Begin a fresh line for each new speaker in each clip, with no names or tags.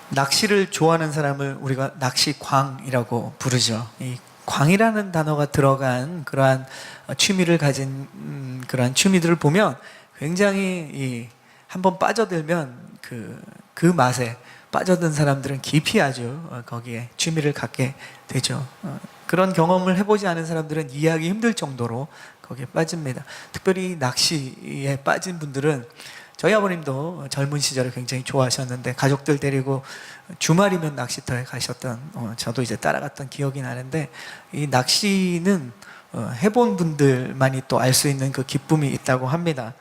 낚시를 좋아하는 사람을 우리가 낚시광이라고 부르죠. 이 광이라는 단어가 들어간 그러한 취미를 가진 그러한 취미들을 보면 굉장히 한번 빠져들면 그 맛에 빠져든 사람들은 깊이 아주 거기에 취미를 갖게 되죠. 그런 경험을 해보지 않은 사람들은 이해하기 힘들 정도로 거기에 빠집니다. 특별히 낚시에 빠진 분들은, 저희 아버님도 젊은 시절에 굉장히 좋아하셨는데 가족들 데리고 주말이면 낚시터에 가셨던, 저도 이제 따라갔던 기억이 나는데, 이 낚시는 해본 분들만이 또 알 수 있는 그 기쁨이 있다고 합니다.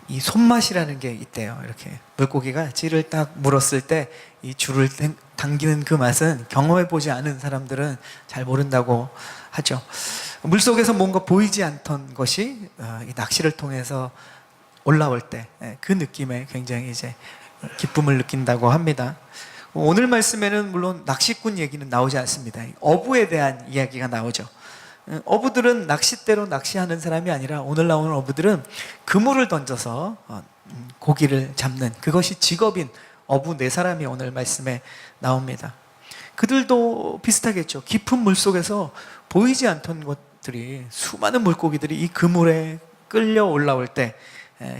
이 손맛이라는 게 있대요. 이렇게 물고기가 찌를 딱 물었을 때 이 줄을 당기는 그 맛은 경험해보지 않은 사람들은 잘 모른다고 하죠. 물속에서 뭔가 보이지 않던 것이 이 낚시를 통해서 올라올 때 그 느낌에 굉장히 이제 기쁨을 느낀다고 합니다. 오늘 말씀에는 물론 낚시꾼 얘기는 나오지 않습니다. 어부에 대한 이야기가 나오죠. 어부들은 낚싯대로 낚시하는 사람이 아니라 오늘 나오는 어부들은 그물을 던져서 고기를 잡는, 그것이 직업인 어부 네 사람이 오늘 말씀에 나옵니다. 그들도 비슷하겠죠. 깊은 물속에서 보이지 않던 것들이, 수많은 물고기들이 이 그물에 끌려 올라올 때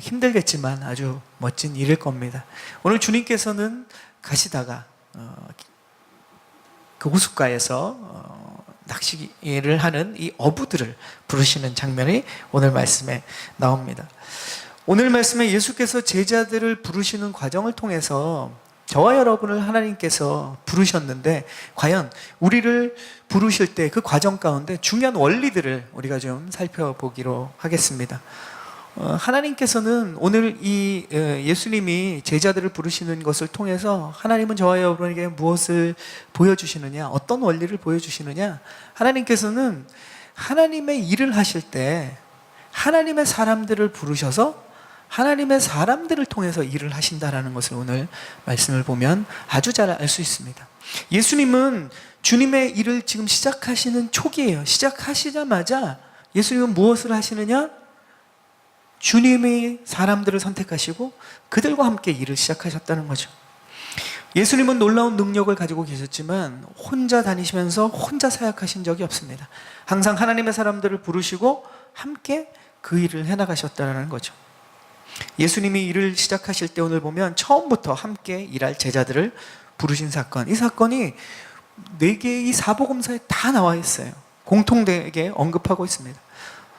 힘들겠지만 아주 멋진 일일 겁니다. 오늘 주님께서는 가시다가 그 호숫가에서 낚시를 하는 이 어부들을 부르시는 장면이 오늘 말씀에 나옵니다. 오늘 말씀에 예수께서 제자들을 부르시는 과정을 통해서 저와 여러분을 하나님께서 부르셨는데, 과연 우리를 부르실 때 그 과정 가운데 중요한 원리들을 우리가 좀 살펴보기로 하겠습니다. 하나님께서는 오늘 이 예수님이 제자들을 부르시는 것을 통해서 하나님은 저와 여러분에게 무엇을 보여주시느냐, 어떤 원리를 보여주시느냐, 하나님께서는 하나님의 일을 하실 때 하나님의 사람들을 부르셔서 하나님의 사람들을 통해서 일을 하신다라는 것을 오늘 말씀을 보면 아주 잘 알 수 있습니다. 예수님은 주님의 일을 지금 시작하시는 초기예요. 시작하시자마자 예수님은 무엇을 하시느냐? 주님이 사람들을 선택하시고 그들과 함께 일을 시작하셨다는 거죠. 예수님은 놀라운 능력을 가지고 계셨지만 혼자 다니시면서 혼자 사역하신 적이 없습니다. 항상 하나님의 사람들을 부르시고 함께 그 일을 해나가셨다는 거죠. 예수님이 일을 시작하실 때 오늘 보면 처음부터 함께 일할 제자들을 부르신 사건, 이 사건이 4개의 이 사복음서에 다 나와 있어요. 공통되게 언급하고 있습니다.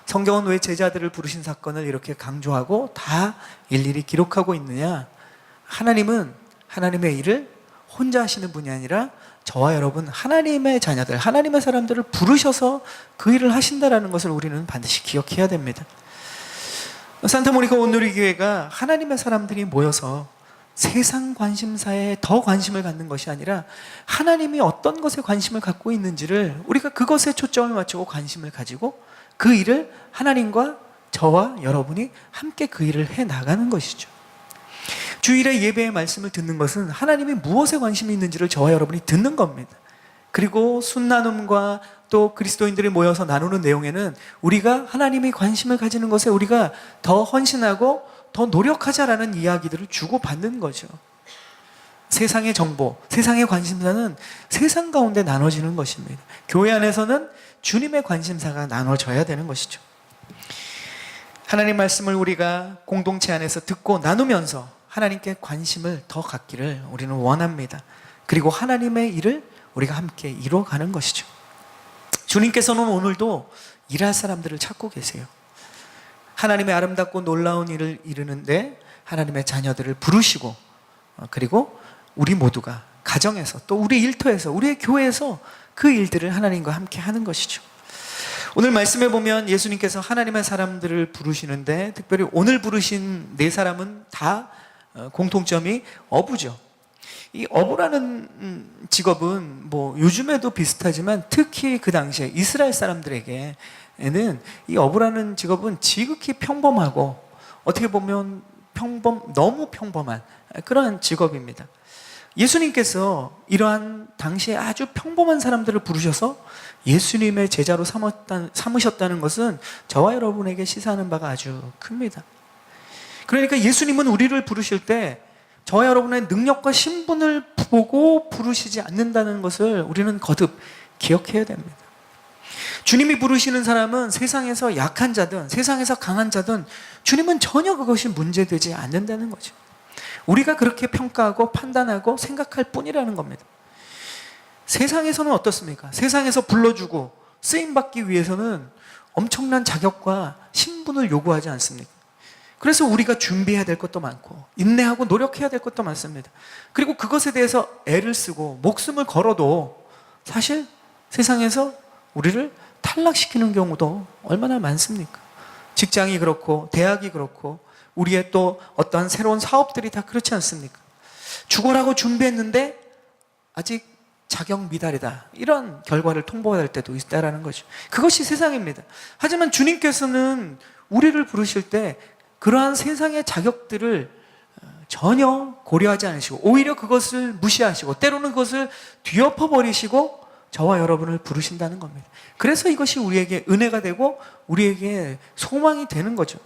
성경은 왜 제자들을 부르신 사건을 이렇게 강조하고 다 일일이 기록하고 있느냐? 하나님은 하나님의 일을 혼자 하시는 분이 아니라 저와 여러분, 하나님의 자녀들, 하나님의 사람들을 부르셔서 그 일을 하신다는 것을 우리는 반드시 기억해야 됩니다. 산타모니카 온누리교회가 하나님의 사람들이 모여서 세상 관심사에 더 관심을 갖는 것이 아니라 하나님이 어떤 것에 관심을 갖고 있는지를 우리가 그것에 초점을 맞추고 관심을 가지고 그 일을 하나님과 저와 여러분이 함께 그 일을 해나가는 것이죠. 주일에 예배의 말씀을 듣는 것은 하나님이 무엇에 관심이 있는지를 저와 여러분이 듣는 겁니다. 그리고 순나눔과 또 그리스도인들이 모여서 나누는 내용에는 우리가 하나님이 관심을 가지는 것에 우리가 더 헌신하고 더 노력하자라는 이야기들을 주고받는 거죠. 세상의 정보, 세상의 관심사는 세상 가운데 나눠지는 것입니다. 교회 안에서는 주님의 관심사가 나눠져야 되는 것이죠. 하나님 말씀을 우리가 공동체 안에서 듣고 나누면서 하나님께 관심을 더 갖기를 우리는 원합니다. 그리고 하나님의 일을 우리가 함께 이루어가는 것이죠. 주님께서는 오늘도 일할 사람들을 찾고 계세요. 하나님의 아름답고 놀라운 일을 이루는데 하나님의 자녀들을 부르시고, 그리고 우리 모두가 가정에서 또 우리 일터에서 우리의 교회에서 그 일들을 하나님과 함께 하는 것이죠. 오늘 말씀에 보면 예수님께서 하나님의 사람들을 부르시는데 특별히 오늘 부르신 4사람은 다 공통점이 어부죠. 이 어부라는 직업은 뭐 요즘에도 비슷하지만 특히 그 당시에 이스라엘 사람들에게는 이 어부라는 직업은 지극히 평범하고 어떻게 보면 너무 평범한 그런 직업입니다. 예수님께서 이러한 당시에 아주 평범한 사람들을 부르셔서 예수님의 제자로 삼으셨다는 것은 저와 여러분에게 시사하는 바가 아주 큽니다. 그러니까 예수님은 우리를 부르실 때 저와 여러분의 능력과 신분을 보고 부르시지 않는다는 것을 우리는 거듭 기억해야 됩니다. 주님이 부르시는 사람은 세상에서 약한 자든 세상에서 강한 자든 주님은 전혀 그것이 문제되지 않는다는 거죠. 우리가 그렇게 평가하고 판단하고 생각할 뿐이라는 겁니다. 세상에서는 어떻습니까? 세상에서 불러주고 쓰임받기 위해서는 엄청난 자격과 신분을 요구하지 않습니까? 그래서 우리가 준비해야 될 것도 많고 인내하고 노력해야 될 것도 많습니다. 그리고 그것에 대해서 애를 쓰고 목숨을 걸어도 사실 세상에서 우리를 탈락시키는 경우도 얼마나 많습니까? 직장이 그렇고 대학이 그렇고 우리의 또 어떠한 새로운 사업들이 다 그렇지 않습니까? 죽어라고 준비했는데 아직 자격 미달이다, 이런 결과를 통보할 때도 있다라는 거죠. 그것이 세상입니다. 하지만 주님께서는 우리를 부르실 때 그러한 세상의 자격들을 전혀 고려하지 않으시고 오히려 그것을 무시하시고 때로는 그것을 뒤엎어버리시고 저와 여러분을 부르신다는 겁니다. 그래서 이것이 우리에게 은혜가 되고 우리에게 소망이 되는 거죠.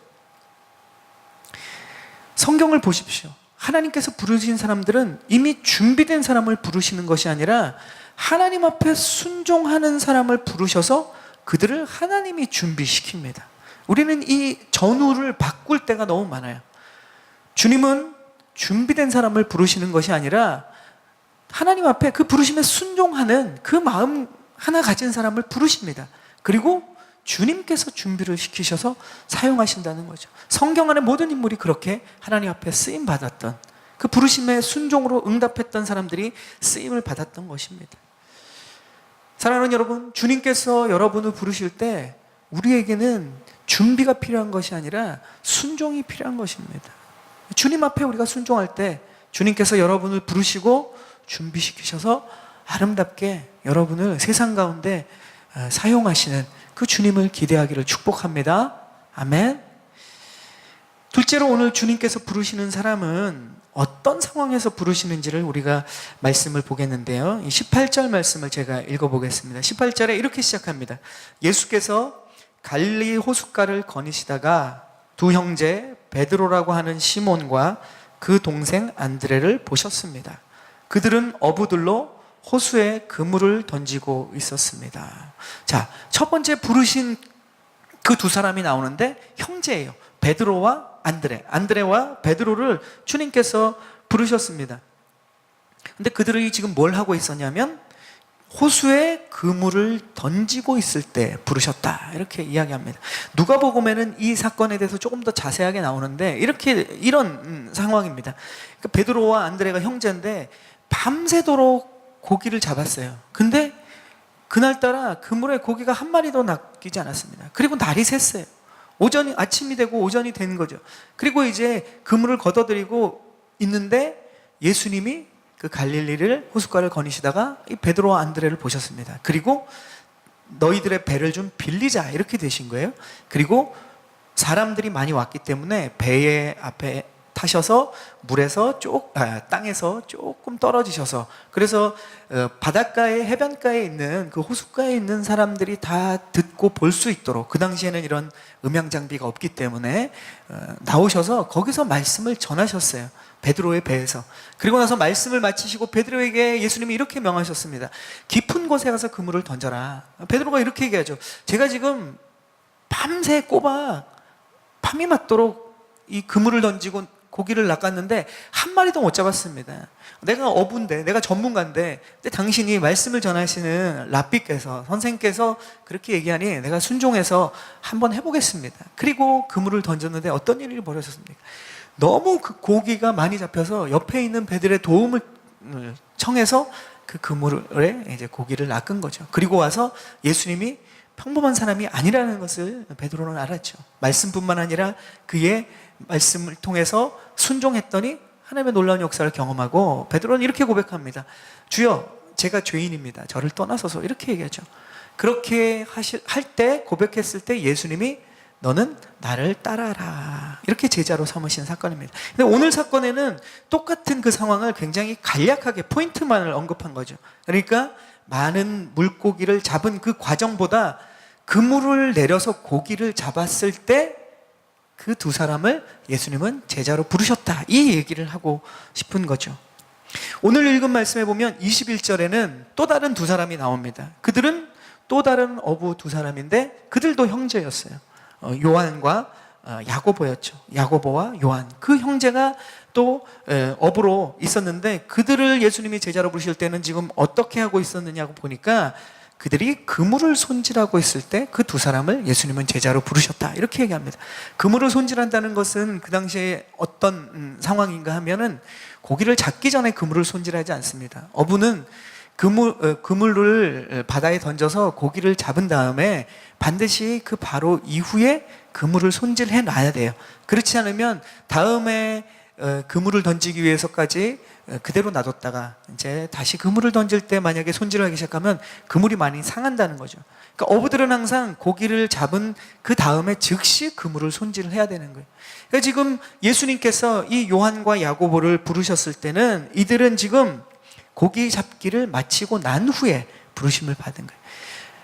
성경을 보십시오. 하나님께서 부르신 사람들은 이미 준비된 사람을 부르시는 것이 아니라 하나님 앞에 순종하는 사람을 부르셔서 그들을 하나님이 준비시킵니다. 우리는 이 전후를 바꿀 때가 너무 많아요. 주님은 준비된 사람을 부르시는 것이 아니라 하나님 앞에 그 부르심에 순종하는 그 마음 하나 가진 사람을 부르십니다. 그리고 주님께서 준비를 시키셔서 사용하신다는 거죠. 성경 안의 모든 인물이 그렇게 하나님 앞에 쓰임 받았던, 그 부르심에 순종으로 응답했던 사람들이 쓰임을 받았던 것입니다. 사랑하는 여러분, 주님께서 여러분을 부르실 때 우리에게는 준비가 필요한 것이 아니라 순종이 필요한 것입니다. 주님 앞에 우리가 순종할 때 주님께서 여러분을 부르시고 준비시키셔서 아름답게 여러분을 세상 가운데 사용하시는 그 주님을 기대하기를 축복합니다. 아멘. 둘째로 오늘 주님께서 부르시는 사람은 어떤 상황에서 부르시는지를 우리가 말씀을 보겠는데요. 이 18절 말씀을 제가 읽어보겠습니다. 18절에 이렇게 시작합니다. 예수께서 갈릴리 호숫가를 거니시다가 두 형제 베드로라고 하는 시몬과 그 동생 안드레를 보셨습니다. 그들은 어부들로 호수에 그물을 던지고 있었습니다. 자, 첫 번째 부르신 그 두 사람이 나오는데 형제예요. 베드로와 안드레. 안드레와 베드로를 주님께서 부르셨습니다. 근데 그들이 지금 뭘 하고 있었냐면 호수에 그물을 던지고 있을 때 부르셨다, 이렇게 이야기합니다. 누가복음에는 이 사건에 대해서 조금 더 자세하게 나오는데 이런 상황입니다. 그러니까 베드로와 안드레가 형제인데 밤새도록 고기를 잡았어요. 근데 그날따라 그물에 고기가 한 마리도 낚이지 않았습니다. 그리고 날이 샜어요. 아침이 되고 오전이 된 거죠. 그리고 이제 그물을 걷어들이고 있는데 예수님이 그 갈릴리를 호숫가를 거니시다가 이 베드로와 안드레를 보셨습니다. 그리고 너희들의 배를 좀 빌리자, 이렇게 되신 거예요. 그리고 사람들이 많이 왔기 때문에 배의 앞에 타셔서 물에서 땅에서 조금 떨어지셔서, 그래서 바닷가에, 해변가에 있는 그 호숫가에 있는 사람들이 다 듣고 볼 수 있도록, 그 당시에는 이런 음향 장비가 없기 때문에 나오셔서 거기서 말씀을 전하셨어요. 베드로의 배에서. 그리고 나서 말씀을 마치시고 베드로에게 예수님이 이렇게 명하셨습니다. 깊은 곳에 가서 그물을 던져라. 베드로가 이렇게 얘기하죠. 제가 지금 밤새 꼬박 밤이 맞도록 이 그물을 던지고 고기를 낚았는데 한 마리도 못 잡았습니다. 내가 어부인데, 내가 전문가인데, 근데 당신이 말씀을 전하시는 랍비께서, 선생님께서 그렇게 얘기하니 내가 순종해서 한번 해보겠습니다. 그리고 그물을 던졌는데 어떤 일이 벌어졌습니까? 너무 그 고기가 많이 잡혀서 옆에 있는 배들의 도움을 청해서 그 그물에 이제 고기를 낚은 거죠. 그리고 와서 예수님이 평범한 사람이 아니라는 것을 베드로는 알았죠. 말씀뿐만 아니라 그의 말씀을 통해서 순종했더니 하나님의 놀라운 역사를 경험하고 베드로는 이렇게 고백합니다. 주여, 제가 죄인입니다. 저를 떠나소서, 이렇게 얘기하죠. 그렇게 할 때, 고백했을 때 예수님이 너는 나를 따라라, 이렇게 제자로 삼으신 사건입니다. 근데 오늘 사건에는 똑같은 그 상황을 굉장히 간략하게 포인트만을 언급한 거죠. 그러니까 많은 물고기를 잡은 그 과정보다 그물을 내려서 고기를 잡았을 때 그 두 사람을 예수님은 제자로 부르셨다. 이 얘기를 하고 싶은 거죠. 오늘 읽은 말씀에 보면 21절에는 또 다른 두 사람이 나옵니다. 그들은 또 다른 어부 두 사람인데 그들도 형제였어요. 요한과 야고보였죠. 야고보와 요한. 그 형제가 또 어부로 있었는데 그들을 예수님이 제자로 부르실 때는 지금 어떻게 하고 있었느냐고 보니까 그들이 그물을 손질하고 있을 때 그 두 사람을 예수님은 제자로 부르셨다. 이렇게 얘기합니다. 그물을 손질한다는 것은 그 당시에 어떤 상황인가 하면은 고기를 잡기 전에 그물을 손질하지 않습니다. 어부는 그물을 바다에 던져서 고기를 잡은 다음에 반드시 그 바로 이후에 그물을 손질해 놔야 돼요. 그렇지 않으면 다음에 그물을 던지기 위해서까지 그대로 놔뒀다가 이제 다시 그물을 던질 때 만약에 손질을 하기 시작하면 그물이 많이 상한다는 거죠. 그러니까 어부들은 항상 고기를 잡은 그 다음에 즉시 그물을 손질을 해야 되는 거예요. 그러니까 지금 예수님께서 이 요한과 야고보를 부르셨을 때는 이들은 지금 고기 잡기를 마치고 난 후에 부르심을 받은 거예요.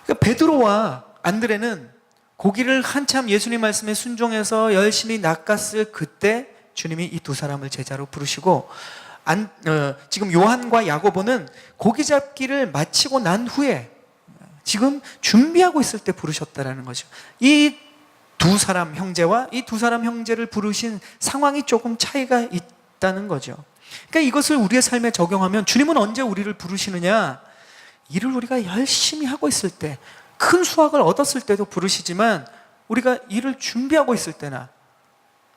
그러니까 베드로와 안드레는 고기를 한참 예수님 말씀에 순종해서 열심히 낚았을 그때 주님이 이 두 사람을 제자로 부르시고 지금 요한과 야고보는 고기 잡기를 마치고 난 후에 지금 준비하고 있을 때 부르셨다라는 거죠. 이 두 사람 형제와 이 두 사람 형제를 부르신 상황이 조금 차이가 있다는 거죠. 그러니까 이것을 우리의 삶에 적용하면 주님은 언제 우리를 부르시느냐? 일을 우리가 열심히 하고 있을 때, 큰 수확을 얻었을 때도 부르시지만 우리가 일을 준비하고 있을 때나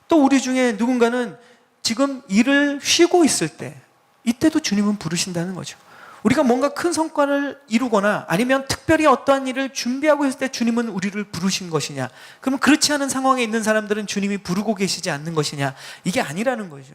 또 우리 중에 누군가는 지금 일을 쉬고 있을 때, 이때도 주님은 부르신다는 거죠. 우리가 뭔가 큰 성과를 이루거나 아니면 특별히 어떠한 일을 준비하고 있을 때 주님은 우리를 부르신 것이냐? 그러면 그렇지 않은 상황에 있는 사람들은 주님이 부르고 계시지 않는 것이냐? 이게 아니라는 거죠.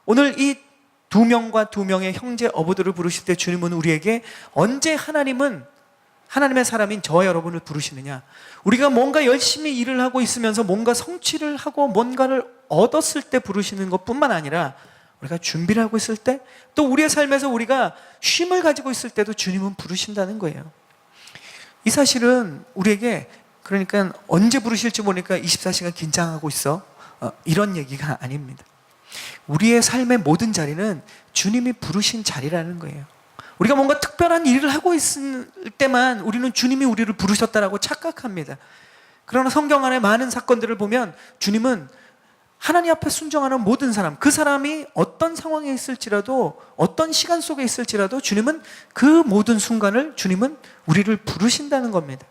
오늘 이 두 명과 두 명의 형제 어부들을 부르실 때 주님은 우리에게 언제 하나님의 사람인 저와 여러분을 부르시느냐? 우리가 뭔가 열심히 일을 하고 있으면서 뭔가 성취를 하고 뭔가를 얻었을 때 부르시는 것뿐만 아니라 우리가 준비를 하고 있을 때, 또 우리의 삶에서 우리가 쉼을 가지고 있을 때도 주님은 부르신다는 거예요. 이 사실은 우리에게, 그러니까 언제 부르실지 모르니까 24시간 긴장하고 있어, 이런 얘기가 아닙니다. 우리의 삶의 모든 자리는 주님이 부르신 자리라는 거예요. 우리가 뭔가 특별한 일을 하고 있을 때만 우리는 주님이 우리를 부르셨다라고 착각합니다. 그러나 성경 안에 많은 사건들을 보면 주님은 하나님 앞에 순종하는 모든 사람, 그 사람이 어떤 상황에 있을지라도, 어떤 시간 속에 있을지라도 주님은 그 모든 순간을 주님은 우리를 부르신다는 겁니다.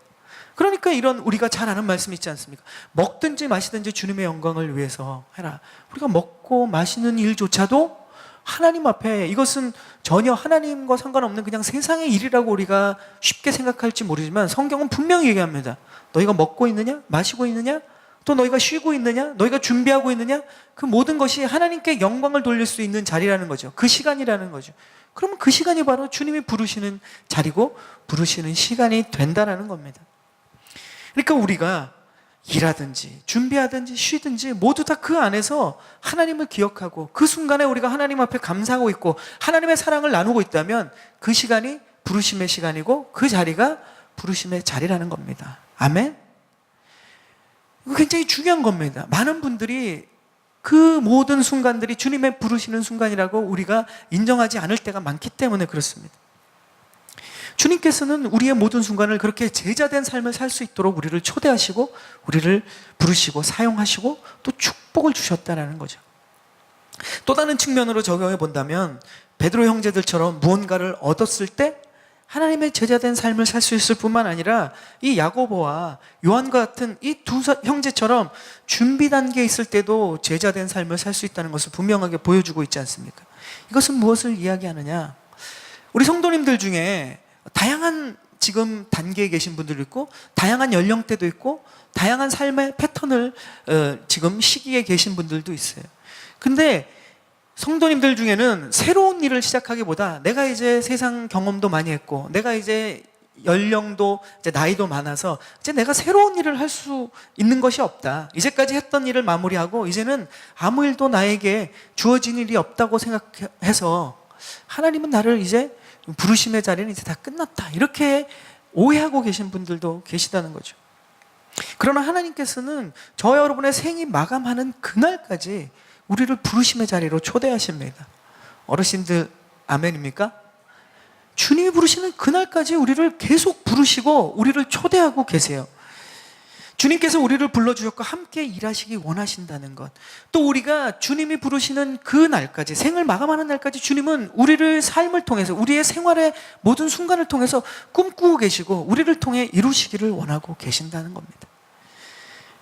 그러니까 이런 우리가 잘 아는 말씀 있지 않습니까? 먹든지 마시든지 주님의 영광을 위해서 해라. 우리가 먹고 마시는 일조차도 하나님 앞에, 이것은 전혀 하나님과 상관없는 그냥 세상의 일이라고 우리가 쉽게 생각할지 모르지만 성경은 분명히 얘기합니다. 너희가 먹고 있느냐? 마시고 있느냐? 또 너희가 쉬고 있느냐? 너희가 준비하고 있느냐? 그 모든 것이 하나님께 영광을 돌릴 수 있는 자리라는 거죠. 그 시간이라는 거죠. 그러면 그 시간이 바로 주님이 부르시는 자리고 부르시는 시간이 된다는 겁니다. 그러니까 우리가 일하든지 준비하든지 쉬든지 모두 다 그 안에서 하나님을 기억하고 그 순간에 우리가 하나님 앞에 감사하고 있고 하나님의 사랑을 나누고 있다면 그 시간이 부르심의 시간이고 그 자리가 부르심의 자리라는 겁니다. 아멘? 이거 굉장히 중요한 겁니다. 많은 분들이 그 모든 순간들이 주님의 부르시는 순간이라고 우리가 인정하지 않을 때가 많기 때문에 그렇습니다. 주님께서는 우리의 모든 순간을 그렇게 제자된 삶을 살 수 있도록 우리를 초대하시고 우리를 부르시고 사용하시고 또 축복을 주셨다는 거죠. 또 다른 측면으로 적용해 본다면 베드로 형제들처럼 무언가를 얻었을 때 하나님의 제자된 삶을 살 수 있을 뿐만 아니라 이 야고보와 요한과 같은 이 두 형제처럼 준비 단계에 있을 때도 제자된 삶을 살 수 있다는 것을 분명하게 보여주고 있지 않습니까? 이것은 무엇을 이야기하느냐? 우리 성도님들 중에 다양한 지금 단계에 계신 분들도 있고 다양한 연령대도 있고 다양한 삶의 패턴을 지금 시기에 계신 분들도 있어요. 근데 성도님들 중에는 새로운 일을 시작하기보다 내가 이제 세상 경험도 많이 했고 내가 이제 연령도 이제 나이도 많아서 이제 내가 새로운 일을 할 수 있는 것이 없다. 이제까지 했던 일을 마무리하고 이제는 아무 일도 나에게 주어진 일이 없다고 생각해서 하나님은 나를 이제 부르심의 자리는 이제 다 끝났다. 이렇게 오해하고 계신 분들도 계시다는 거죠. 그러나 하나님께서는 저와 여러분의 생이 마감하는 그날까지 우리를 부르심의 자리로 초대하십니다. 어르신들 아멘입니까? 주님이 부르시는 그날까지 우리를 계속 부르시고 우리를 초대하고 계세요. 주님께서 우리를 불러주셨고 함께 일하시기 원하신다는 것, 또 우리가 주님이 부르시는 그 날까지, 생을 마감하는 날까지 주님은 우리를 삶을 통해서, 우리의 생활의 모든 순간을 통해서 꿈꾸고 계시고 우리를 통해 이루시기를 원하고 계신다는 겁니다.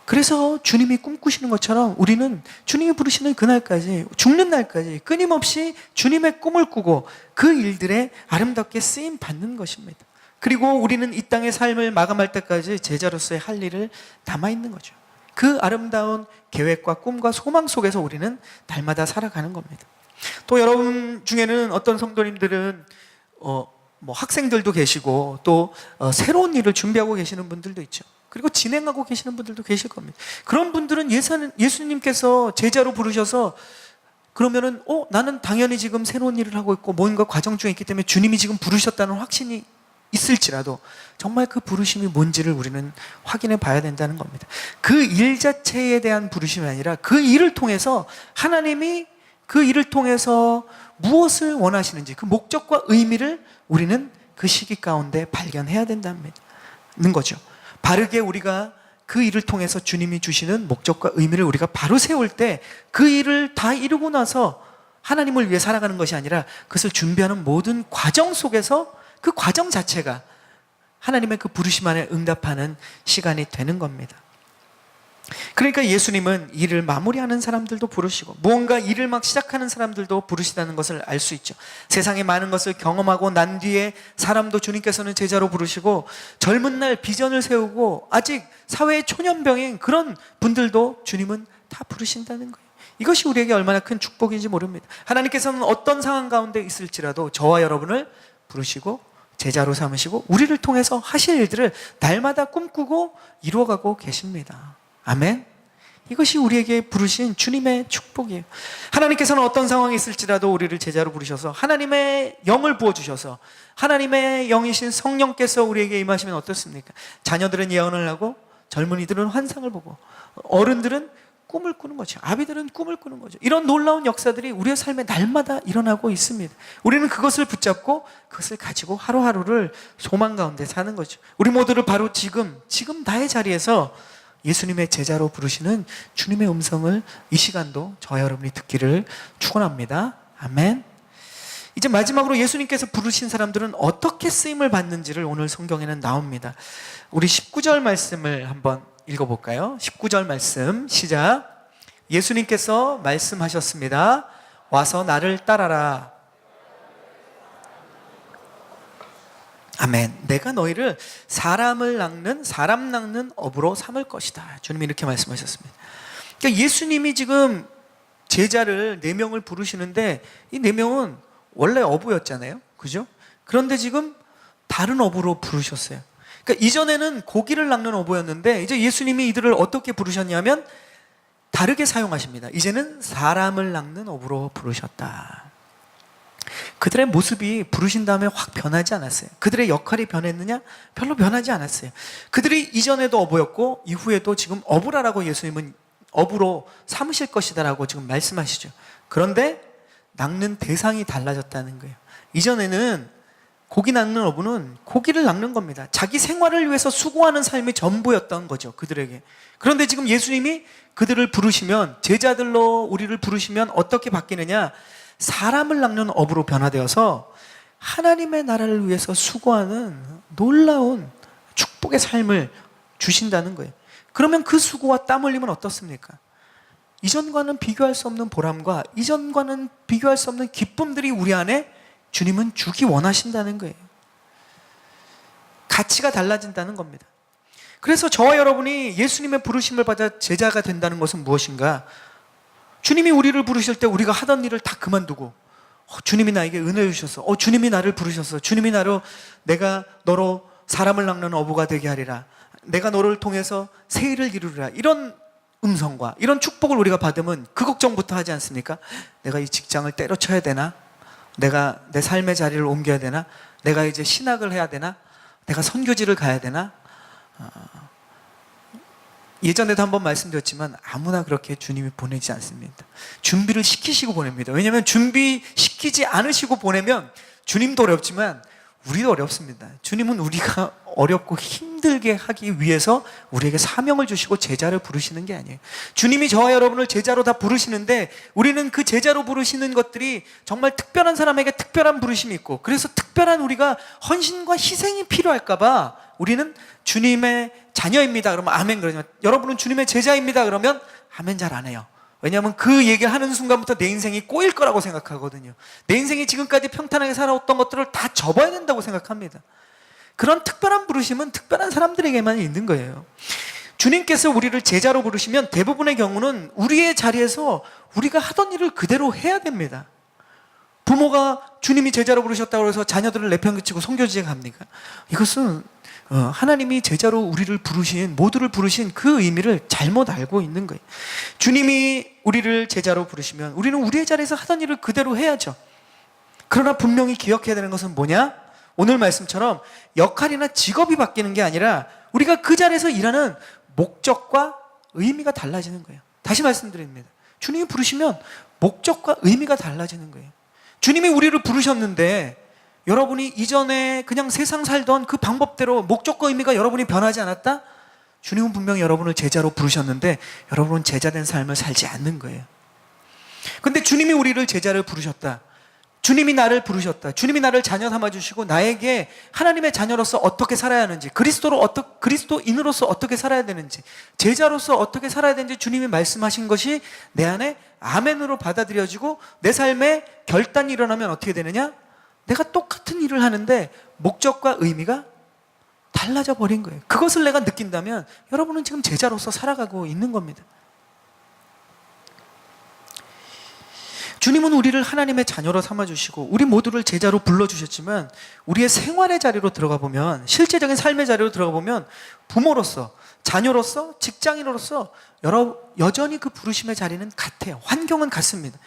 그래서 주님이 꿈꾸시는 것처럼 우리는 주님이 부르시는 그날까지, 죽는 날까지 끊임없이 주님의 꿈을 꾸고 그 일들에 아름답게 쓰임 받는 것입니다. 그리고 우리는 이 땅의 삶을 마감할 때까지 제자로서의 할 일을 남아있는 거죠. 그 아름다운 계획과 꿈과 소망 속에서 우리는 날마다 살아가는 겁니다. 또 여러분 중에는 어떤 성도님들은 뭐 학생들도 계시고 또 새로운 일을 준비하고 계시는 분들도 있죠. 그리고 진행하고 계시는 분들도 계실 겁니다. 그런 분들은 예수님께서 제자로 부르셔서 그러면은 나는 당연히 지금 새로운 일을 하고 있고 뭔가 과정 중에 있기 때문에 주님이 지금 부르셨다는 확신이 있을지라도 정말 그 부르심이 뭔지를 우리는 확인해 봐야 된다는 겁니다. 그 일 자체에 대한 부르심이 아니라 그 일을 통해서 하나님이 그 일을 통해서 무엇을 원하시는지 그 목적과 의미를 우리는 그 시기 가운데 발견해야 된다는 거죠. 바르게 우리가 그 일을 통해서 주님이 주시는 목적과 의미를 우리가 바로 세울 때 그 일을 다 이루고 나서 하나님을 위해 살아가는 것이 아니라 그것을 준비하는 모든 과정 속에서 그 과정 자체가 하나님의 그 부르심 안에 응답하는 시간이 되는 겁니다. 그러니까 예수님은 일을 마무리하는 사람들도 부르시고 무언가 일을 막 시작하는 사람들도 부르시다는 것을 알 수 있죠. 세상의 많은 것을 경험하고 난 뒤에 사람도 주님께서는 제자로 부르시고 젊은 날 비전을 세우고 아직 사회의 초년병인 그런 분들도 주님은 다 부르신다는 거예요. 이것이 우리에게 얼마나 큰 축복인지 모릅니다. 하나님께서는 어떤 상황 가운데 있을지라도 저와 여러분을 부르시고 제자로 삼으시고 우리를 통해서 하실 일들을 날마다 꿈꾸고 이루어가고 계십니다. 아멘. 이것이 우리에게 부르신 주님의 축복이에요. 하나님께서는 어떤 상황이 있을지라도 우리를 제자로 부르셔서 하나님의 영을 부어주셔서 하나님의 영이신 성령께서 우리에게 임하시면 어떻습니까? 자녀들은 예언을 하고 젊은이들은 환상을 보고 어른들은 꿈을 꾸는 거죠. 아비들은 꿈을 꾸는 거죠. 이런 놀라운 역사들이 우리의 삶에 날마다 일어나고 있습니다. 우리는 그것을 붙잡고 그것을 가지고 하루하루를 소망 가운데 사는 거죠. 우리 모두를 바로 지금 나의 자리에서 예수님의 제자로 부르시는 주님의 음성을 이 시간도 저와 여러분이 듣기를 축원합니다. 아멘. 이제 마지막으로 예수님께서 부르신 사람들은 어떻게 쓰임을 받는지를 오늘 성경에는 나옵니다. 우리 19절 말씀을 한번 읽어볼까요? 19절 말씀 시작. 예수님께서 말씀하셨습니다. 와서 나를 따라라. 아멘. 내가 너희를 사람 낚는 어부로 삼을 것이다. 주님이 이렇게 말씀하셨습니다. 그러니까 예수님이 지금 제자를 4명을 부르시는데 이 4명은 원래 어부였잖아요. 그죠? 그런데 지금 다른 어부로 부르셨어요. 그러니까 이전에는 고기를 낚는 어부였는데 이제 예수님이 이들을 어떻게 부르셨냐면 다르게 사용하십니다. 이제는 사람을 낚는 어부로 부르셨다. 그들의 모습이 부르신 다음에 확 변하지 않았어요. 그들의 역할이 변했느냐? 별로 변하지 않았어요. 그들이 이전에도 어부였고 이후에도 지금 어부라라고 예수님은 어부로 삼으실 것이다라고 지금 말씀하시죠. 그런데 낚는 대상이 달라졌다는 거예요. 이전에는 고기 낚는 어부는 고기를 낚는 겁니다. 자기 생활을 위해서 수고하는 삶이 전부였던 거죠, 그들에게. 그런데 지금 예수님이 그들을 부르시면, 제자들로 우리를 부르시면 어떻게 바뀌느냐? 사람을 낚는 어부로 변화되어서 하나님의 나라를 위해서 수고하는 놀라운 축복의 삶을 주신다는 거예요. 그러면 그 수고와 땀 흘림은 어떻습니까? 이전과는 비교할 수 없는 보람과 이전과는 비교할 수 없는 기쁨들이 우리 안에 주님은 주기 원하신다는 거예요. 가치가 달라진다는 겁니다. 그래서 저와 여러분이 예수님의 부르심을 받아 제자가 된다는 것은 무엇인가? 주님이 우리를 부르실 때 우리가 하던 일을 다 그만두고 주님이 나에게 은혜 주셔서 주님이 나를 부르셔서 주님이 내가 너로 사람을 낚는 어부가 되게 하리라, 내가 너를 통해서 새 일을 이루리라, 이런 음성과 이런 축복을 우리가 받으면 그 걱정부터 하지 않습니까? 내가 이 직장을 때려쳐야 되나? 내가 내 삶의 자리를 옮겨야 되나? 내가 이제 신학을 해야 되나? 내가 선교지를 가야 되나? 예전에도 한번 말씀드렸지만 아무나 그렇게 주님이 보내지 않습니다. 준비를 시키시고 보냅니다. 왜냐하면 준비시키지 않으시고 보내면 주님도 어렵지만 우리도 어렵습니다. 주님은 우리가 어렵고 힘들게 하기 위해서 우리에게 사명을 주시고 제자를 부르시는 게 아니에요. 주님이 저와 여러분을 제자로 다 부르시는데 우리는 그 제자로 부르시는 것들이 정말 특별한 사람에게 특별한 부르심이 있고, 그래서 특별한 우리가 헌신과 희생이 필요할까 봐 우리는 주님의 자녀입니다 그러면 아멘 그러지만, 여러분은 주님의 제자입니다 그러면 아멘 잘 안 해요. 왜냐하면 그 얘기를 하는 순간부터 내 인생이 꼬일 거라고 생각하거든요. 내 인생이 지금까지 평탄하게 살아왔던 것들을 다 접어야 된다고 생각합니다. 그런 특별한 부르심은 특별한 사람들에게만 있는 거예요. 주님께서 우리를 제자로 부르시면 대부분의 경우는 우리의 자리에서 우리가 하던 일을 그대로 해야 됩니다. 부모가 주님이 제자로 부르셨다고 해서 자녀들을 내팽개치고 선교지에 갑니까? 이것은 하나님이 제자로 우리를 부르신, 모두를 부르신 그 의미를 잘못 알고 있는 거예요. 주님이 우리를 제자로 부르시면 우리는 우리의 자리에서 하던 일을 그대로 해야죠. 그러나 분명히 기억해야 되는 것은 뭐냐? 오늘 말씀처럼 역할이나 직업이 바뀌는 게 아니라 우리가 그 자리에서 일하는 목적과 의미가 달라지는 거예요. 다시 말씀드립니다. 주님이 부르시면 목적과 의미가 달라지는 거예요. 주님이 우리를 부르셨는데 여러분이 이전에 그냥 세상 살던 그 방법대로 목적과 의미가 여러분이 변하지 않았다? 주님은 분명히 여러분을 제자로 부르셨는데 여러분은 제자된 삶을 살지 않는 거예요. 근데 주님이 우리를 제자를 부르셨다. 주님이 나를 부르셨다. 주님이 나를 자녀 삼아주시고 나에게 하나님의 자녀로서 어떻게 살아야 하는지, 그리스도인으로서 어떻게 살아야 되는지, 제자로서 어떻게 살아야 되는지 주님이 말씀하신 것이 내 안에 아멘으로 받아들여지고 내 삶에 결단이 일어나면 어떻게 되느냐? 내가 똑같은 일을 하는데 목적과 의미가 달라져 버린 거예요. 그것을 내가 느낀다면 여러분은 지금 제자로서 살아가고 있는 겁니다. 주님은 우리를 하나님의 자녀로 삼아주시고 우리 모두를 제자로 불러주셨지만 우리의 생활의 자리로 들어가 보면, 실제적인 삶의 자리로 들어가 보면 부모로서, 자녀로서, 직장인으로서 여전히 그 부르심의 자리는 같아요. 환경은 같습니다.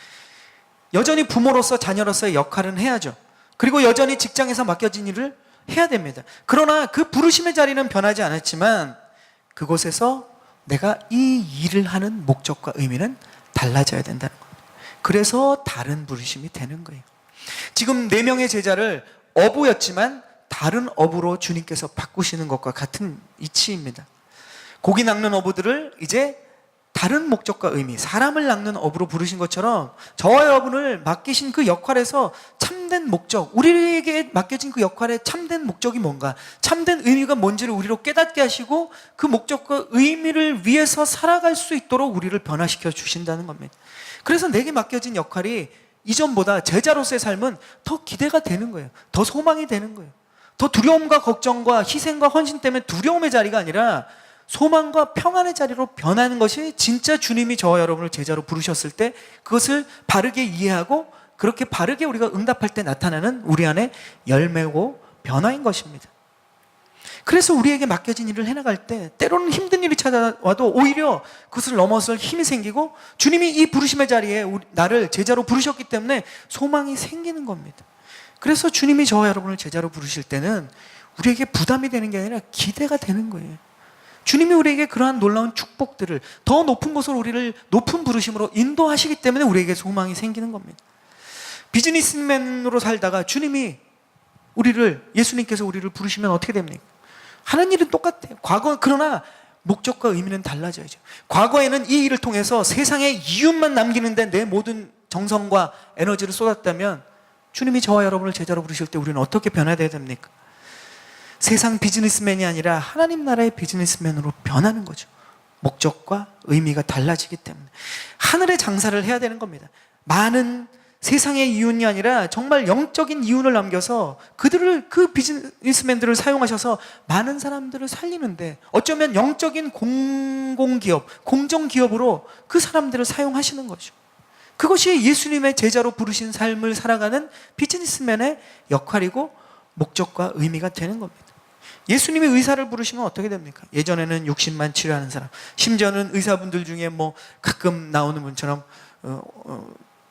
여전히 부모로서, 자녀로서의 역할은 해야죠. 그리고 여전히 직장에서 맡겨진 일을 해야 됩니다. 그러나 그 부르심의 자리는 변하지 않았지만 그곳에서 내가 이 일을 하는 목적과 의미는 달라져야 된다는 겁니다. 그래서 다른 부르심이 되는 거예요. 지금 4명의 제자를 어부였지만 다른 어부로 주님께서 바꾸시는 것과 같은 이치입니다. 고기 낚는 어부들을 이제 다른 목적과 의미, 사람을 낚는 어부로 부르신 것처럼 저와 여러분을 맡기신 그 역할에서 참된 목적, 우리에게 맡겨진 그 역할의 참된 목적이 뭔가, 참된 의미가 뭔지를 우리로 깨닫게 하시고 그 목적과 의미를 위해서 살아갈 수 있도록 우리를 변화시켜 주신다는 겁니다. 그래서 내게 맡겨진 역할이 이전보다 제자로서의 삶은 더 기대가 되는 거예요. 더 소망이 되는 거예요. 더 두려움과 걱정과 희생과 헌신 때문에 두려움의 자리가 아니라 소망과 평안의 자리로 변하는 것이 진짜 주님이 저와 여러분을 제자로 부르셨을 때 그것을 바르게 이해하고 그렇게 바르게 우리가 응답할 때 나타나는 우리 안에 열매고 변화인 것입니다. 그래서 우리에게 맡겨진 일을 해나갈 때 때로는 힘든 일이 찾아와도 오히려 그것을 넘어설 힘이 생기고 주님이 이 부르심의 자리에 나를 제자로 부르셨기 때문에 소망이 생기는 겁니다. 그래서 주님이 저와 여러분을 제자로 부르실 때는 우리에게 부담이 되는 게 아니라 기대가 되는 거예요. 주님이 우리에게 그러한 놀라운 축복들을 더 높은 곳으로 우리를 높은 부르심으로 인도하시기 때문에 우리에게 소망이 생기는 겁니다. 비즈니스맨으로 살다가 주님이 예수님께서 우리를 부르시면 어떻게 됩니까? 하는 일은 똑같아요. 그러나 목적과 의미는 달라져야죠. 과거에는 이 일을 통해서 세상에 이윤만 남기는데 내 모든 정성과 에너지를 쏟았다면 주님이 저와 여러분을 제자로 부르실 때 우리는 어떻게 변화되어야 됩니까? 세상 비즈니스맨이 아니라 하나님 나라의 비즈니스맨으로 변하는 거죠. 목적과 의미가 달라지기 때문에 하늘의 장사를 해야 되는 겁니다. 많은 세상의 이윤이 아니라 정말 영적인 이윤을 남겨서 그 비즈니스맨들을 사용하셔서 많은 사람들을 살리는데 어쩌면 영적인 공공기업, 공정기업으로 그 사람들을 사용하시는 거죠. 그것이 예수님의 제자로 부르신 삶을 살아가는 비즈니스맨의 역할이고 목적과 의미가 되는 겁니다. 예수님이 의사를 부르시면 어떻게 됩니까? 예전에는 육신만 치료하는 사람, 심지어는 의사분들 중에 가끔 나오는 분처럼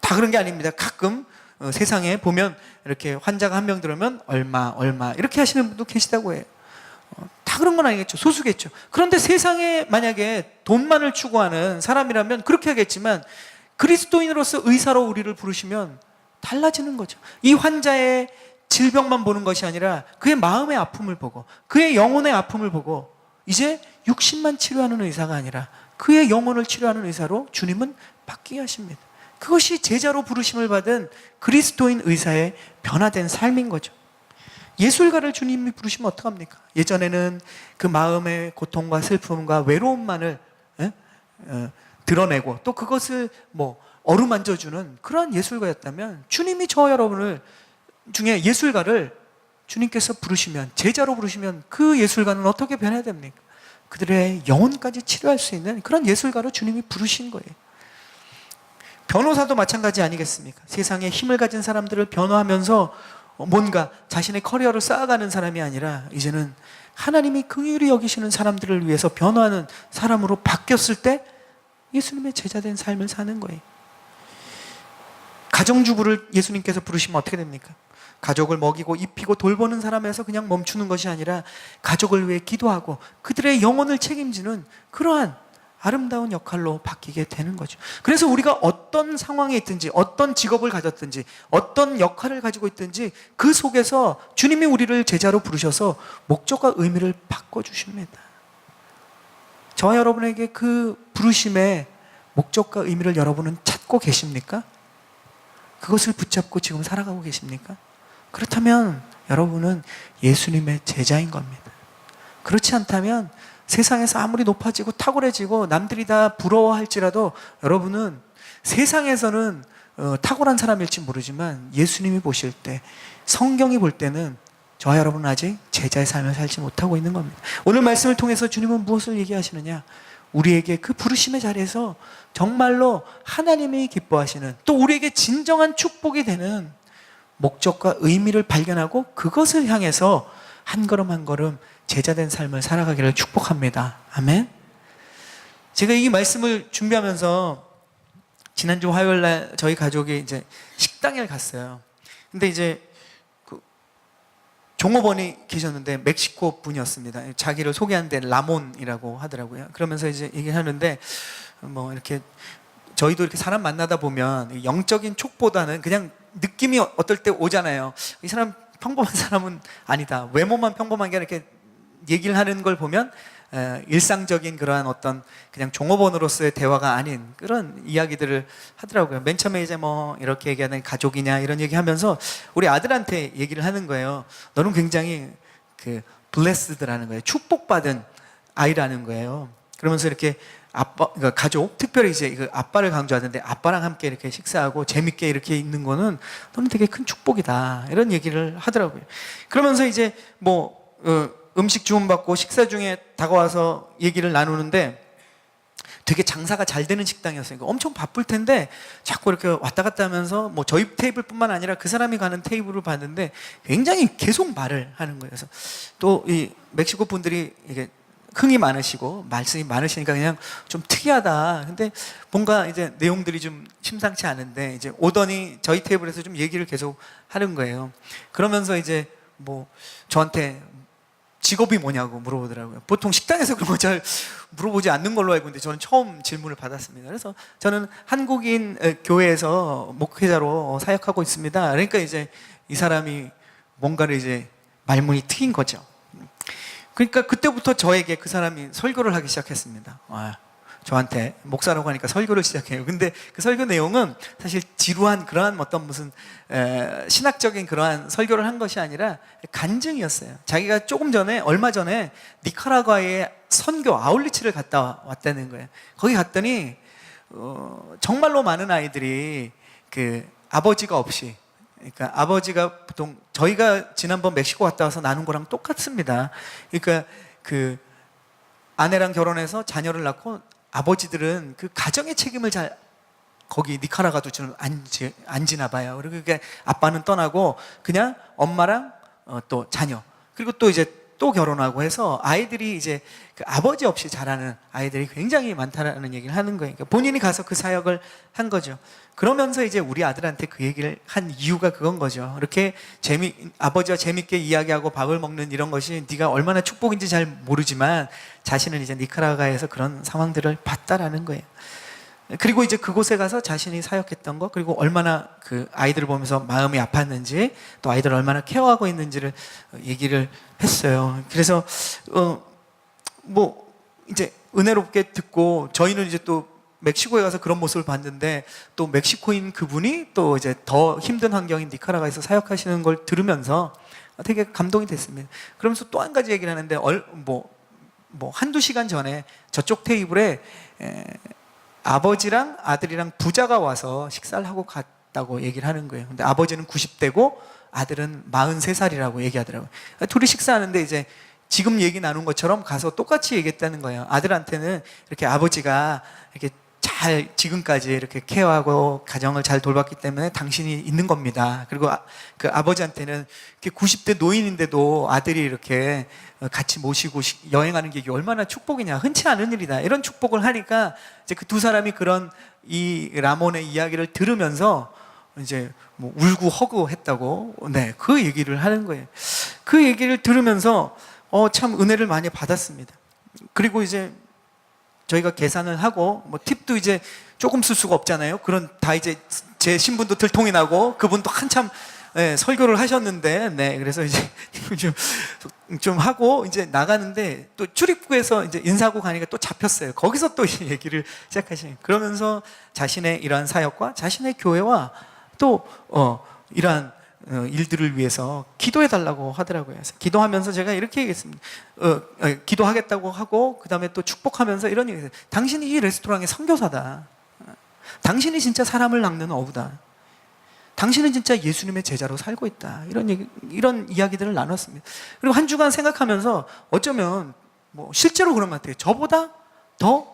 다 그런 게 아닙니다. 가끔 세상에 보면 이렇게 환자가 한 명 들어오면 얼마 이렇게 하시는 분도 계시다고 해요. 다 그런 건 아니겠죠. 소수겠죠. 그런데 세상에 만약에 돈만을 추구하는 사람이라면 그렇게 하겠지만 그리스도인으로서 의사로 우리를 부르시면 달라지는 거죠. 이 환자의 질병만 보는 것이 아니라 그의 마음의 아픔을 보고 그의 영혼의 아픔을 보고 이제 육신만 치료하는 의사가 아니라 그의 영혼을 치료하는 의사로 주님은 바뀌게 하십니다. 그것이 제자로 부르심을 받은 그리스도인 의사의 변화된 삶인 거죠. 예술가를 주님이 부르시면 어떡합니까? 예전에는 그 마음의 고통과 슬픔과 외로움만을 드러내고 또 그것을 어루만져주는 그러한 예술가였다면 주님이 저와 여러분을 중에 예술가를 주님께서 부르시면 제자로 부르시면 그 예술가는 어떻게 변해야 됩니까? 그들의 영혼까지 치료할 수 있는 그런 예술가로 주님이 부르신 거예요. 변호사도 마찬가지 아니겠습니까? 세상에 힘을 가진 사람들을 변호하면서 뭔가 자신의 커리어를 쌓아가는 사람이 아니라 이제는 하나님이 긍휼히 여기시는 사람들을 위해서 변호하는 사람으로 바뀌었을 때 예수님의 제자된 삶을 사는 거예요. 가정주부를 예수님께서 부르시면 어떻게 됩니까? 가족을 먹이고 입히고 돌보는 사람에서 그냥 멈추는 것이 아니라 가족을 위해 기도하고 그들의 영혼을 책임지는 그러한 아름다운 역할로 바뀌게 되는 거죠. 그래서 우리가 어떤 상황에 있든지 어떤 직업을 가졌든지 어떤 역할을 가지고 있든지 그 속에서 주님이 우리를 제자로 부르셔서 목적과 의미를 바꿔주십니다. 저와 여러분에게 그 부르심의 목적과 의미를 여러분은 찾고 계십니까? 그것을 붙잡고 지금 살아가고 계십니까? 그렇다면 여러분은 예수님의 제자인 겁니다. 그렇지 않다면 세상에서 아무리 높아지고 탁월해지고 남들이 다 부러워할지라도 여러분은 세상에서는 탁월한 사람일지 모르지만 예수님이 보실 때, 성경이 볼 때는 저와 여러분은 아직 제자의 삶을 살지 못하고 있는 겁니다. 오늘 말씀을 통해서 주님은 무엇을 얘기하시느냐? 우리에게 그 부르심의 자리에서 정말로 하나님이 기뻐하시는, 또 우리에게 진정한 축복이 되는 목적과 의미를 발견하고 그것을 향해서 한 걸음 한 걸음 제자된 삶을 살아가기를 축복합니다. 아멘. 제가 이 말씀을 준비하면서 지난주 화요일 날 저희 가족이 이제 식당에 갔어요. 근데 이제 그 종업원이 계셨는데 멕시코 분이었습니다. 자기를 소개하는데 라몬이라고 하더라고요. 그러면서 이제 얘기를 하는데 이렇게 저희도 이렇게 사람 만나다 보면 영적인 촉보다는 그냥 느낌이 어떨 때 오잖아요. 이 사람 평범한 사람은 아니다. 외모만 평범한 게 이렇게 얘기를 하는 걸 보면 일상적인 그러한 어떤 그냥 종업원으로서의 대화가 아닌 그런 이야기들을 하더라고요. 맨 처음에 이제 이렇게 얘기하는 가족이냐 이런 얘기하면서 우리 아들한테 얘기를 하는 거예요. 너는 굉장히 블레스드라는 거예요. 축복받은 아이라는 거예요. 그러면서 이렇게 그러니까 가족, 특별히 이제 아빠를 강조하는데 아빠랑 함께 이렇게 식사하고 재밌게 이렇게 있는 거는 너는 되게 큰 축복이다. 이런 얘기를 하더라고요. 그러면서 이제 음식 주문받고 식사 중에 다가와서 얘기를 나누는데 되게 장사가 잘 되는 식당이었으니까 엄청 바쁠 텐데 자꾸 이렇게 왔다 갔다 하면서 저희 테이블뿐만 아니라 그 사람이 가는 테이블을 봤는데 굉장히 계속 말을 하는 거예요. 그래서 또 이 멕시코 분들이 이게 흥이 많으시고 말씀이 많으시니까 그냥 좀 특이하다. 근데 뭔가 이제 내용들이 좀 심상치 않은데 이제 오더니 저희 테이블에서 좀 얘기를 계속 하는 거예요. 그러면서 이제 저한테 직업이 뭐냐고 물어보더라고요. 보통 식당에서 그런 거 잘 물어보지 않는 걸로 알고 있는데 저는 처음 질문을 받았습니다. 그래서 저는 한국인 교회에서 목회자로 사역하고 있습니다. 그러니까 이제 이 사람이 뭔가를 이제 말문이 트인 거죠. 그러니까 그때부터 저에게 그 사람이 설교를 하기 시작했습니다. 저한테 목사라고 하니까 설교를 시작해요. 근데 그 설교 내용은 사실 지루한 그러한 무슨 신학적인 그러한 설교를 한 것이 아니라 간증이었어요. 자기가 얼마 전에 니카라과에 선교 아울리치를 갔다 왔다는 거예요. 거기 갔더니 정말로 많은 아이들이 아버지가 없이, 그러니까 아버지가 보통 저희가 지난번 멕시코 갔다 와서 나눈 거랑 똑같습니다. 그러니까 아내랑 결혼해서 자녀를 낳고 아버지들은 그 가정의 책임을 잘 거기 니카라과도 지금 안 지나 봐요. 그리고 아빠는 떠나고 그냥 엄마랑 또 자녀, 그리고 또 이제 또 결혼하고 해서 아이들이 이제 그 아버지 없이 자라는 아이들이 굉장히 많다라는 얘기를 하는 거예요. 그러니까 본인이 가서 그 사역을 한 거죠. 그러면서 이제 우리 아들한테 그 얘기를 한 이유가 그건 거죠. 이렇게 아버지와 재밌게 이야기하고 밥을 먹는 이런 것이 네가 얼마나 축복인지 잘 모르지만 자신은 이제 니카라과에서 그런 상황들을 봤다라는 거예요. 그리고 이제 그곳에 가서 자신이 사역했던 거, 그리고 얼마나 그 아이들을 보면서 마음이 아팠는지, 또 아이들을 얼마나 케어하고 있는지를 얘기를 했어요. 그래서 뭐 이제 은혜롭게 듣고, 저희는 이제 또 멕시코에 가서 그런 모습을 봤는데, 또 멕시코인 그분이 또 이제 더 힘든 환경인 니카라과에서 사역하시는 걸 들으면서 되게 감동이 됐습니다. 그러면서 또 한 가지 얘기를 하는데, 한두 시간 전에 저쪽 테이블에 아버지랑 아들이랑 부자가 와서 식사를 하고 갔다고 얘기를 하는 거예요. 근데 아버지는 90대고 아들은 43살이라고 얘기하더라고요. 둘이 식사하는데 이제 지금 얘기 나눈 것처럼 가서 똑같이 얘기했다는 거예요. 아들한테는 이렇게 아버지가 이렇게 잘 지금까지 이렇게 케어하고 가정을 잘 돌봤기 때문에 당신이 있는 겁니다. 그리고 그 아버지한테는 이렇게 90대 노인인데도 아들이 이렇게 같이 모시고 여행하는 게 얼마나 축복이냐, 흔치 않은 일이다, 이런 축복을 하니까 이제 그 두 사람이 그런 이 라몬의 이야기를 들으면서 이제 뭐 울고 허구했다고, 네, 그 얘기를 하는 거예요. 그 얘기를 들으면서 참 은혜를 많이 받았습니다. 그리고 이제 저희가 계산을 하고 뭐 팁도 이제 조금 쓸 수가 없잖아요. 그런 다 이제 제 신분도 들통이 나고 그분도 한참 설교를 하셨는데, 네, 그래서 이제 좀 하고 이제 나가는데 또 출입구에서 이제 인사하고 가니까 또 잡혔어요. 거기서 또 얘기를 시작하시는. 그러면서 자신의 이러한 사역과 자신의 교회와 또 이러한 일들을 위해서 기도해 달라고 하더라고요. 그래서 기도하면서 제가 이렇게 얘기했습니다. 기도하겠다고 하고 그 다음에 또 축복하면서 이런 얘기를 했어요. 당신이 이 레스토랑의 선교사다. 당신이 진짜 사람을 낚는 어부다. 당신은 진짜 예수님의 제자로 살고 있다. 이런 이야기들을 나눴습니다. 그리고 한 주간 생각하면서 어쩌면 뭐 실제로 그런 것 같아요. 저보다 더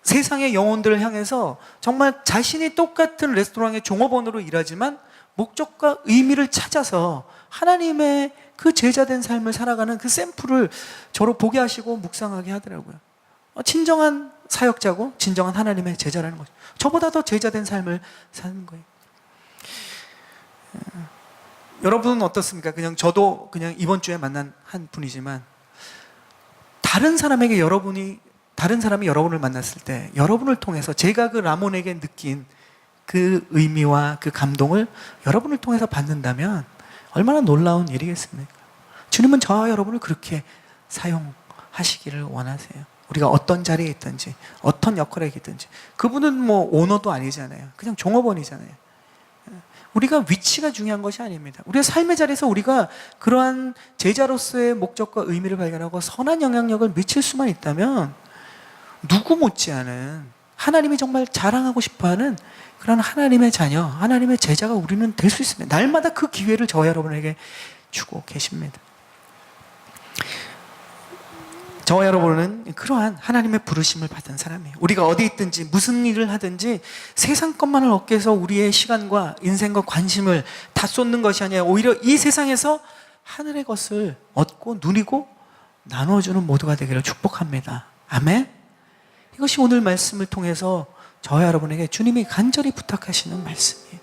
세상의 영혼들을 향해서 정말 자신이 똑같은 레스토랑의 종업원으로 일하지만 목적과 의미를 찾아서 하나님의 그 제자된 삶을 살아가는 그 샘플을 저로 보게 하시고 묵상하게 하더라고요. 진정한 사역자고 진정한 하나님의 제자라는 거죠. 저보다 더 제자된 삶을 사는 거예요. 여러분은 어떻습니까? 저도 그냥 이번 주에 만난 한 분이지만 다른 사람이 여러분을 만났을 때 여러분을 통해서 제가 그 라몬에게 느낀 그 의미와 그 감동을 여러분을 통해서 받는다면 얼마나 놀라운 일이겠습니까? 주님은 저와 여러분을 그렇게 사용하시기를 원하세요. 우리가 어떤 자리에 있든지 어떤 역할에 있든지. 그분은 뭐 오너도 아니잖아요. 그냥 종업원이잖아요. 우리가 위치가 중요한 것이 아닙니다. 우리의 삶의 자리에서 우리가 그러한 제자로서의 목적과 의미를 발견하고 선한 영향력을 미칠 수만 있다면 누구 못지않은 하나님이 정말 자랑하고 싶어하는 그런 하나님의 자녀, 하나님의 제자가 우리는 될 수 있습니다. 날마다 그 기회를 저와 여러분에게 주고 계십니다. 저와 여러분은 그러한 하나님의 부르심을 받은 사람이에요. 우리가 어디 있든지 무슨 일을 하든지 세상 것만을 얻기 위해서 우리의 시간과 인생과 관심을 다 쏟는 것이 아니라 오히려 이 세상에서 하늘의 것을 얻고 누리고 나눠주는 모두가 되기를 축복합니다. 아멘. 이것이 오늘 말씀을 통해서 저와 여러분에게 주님이 간절히 부탁하시는 말씀이에요.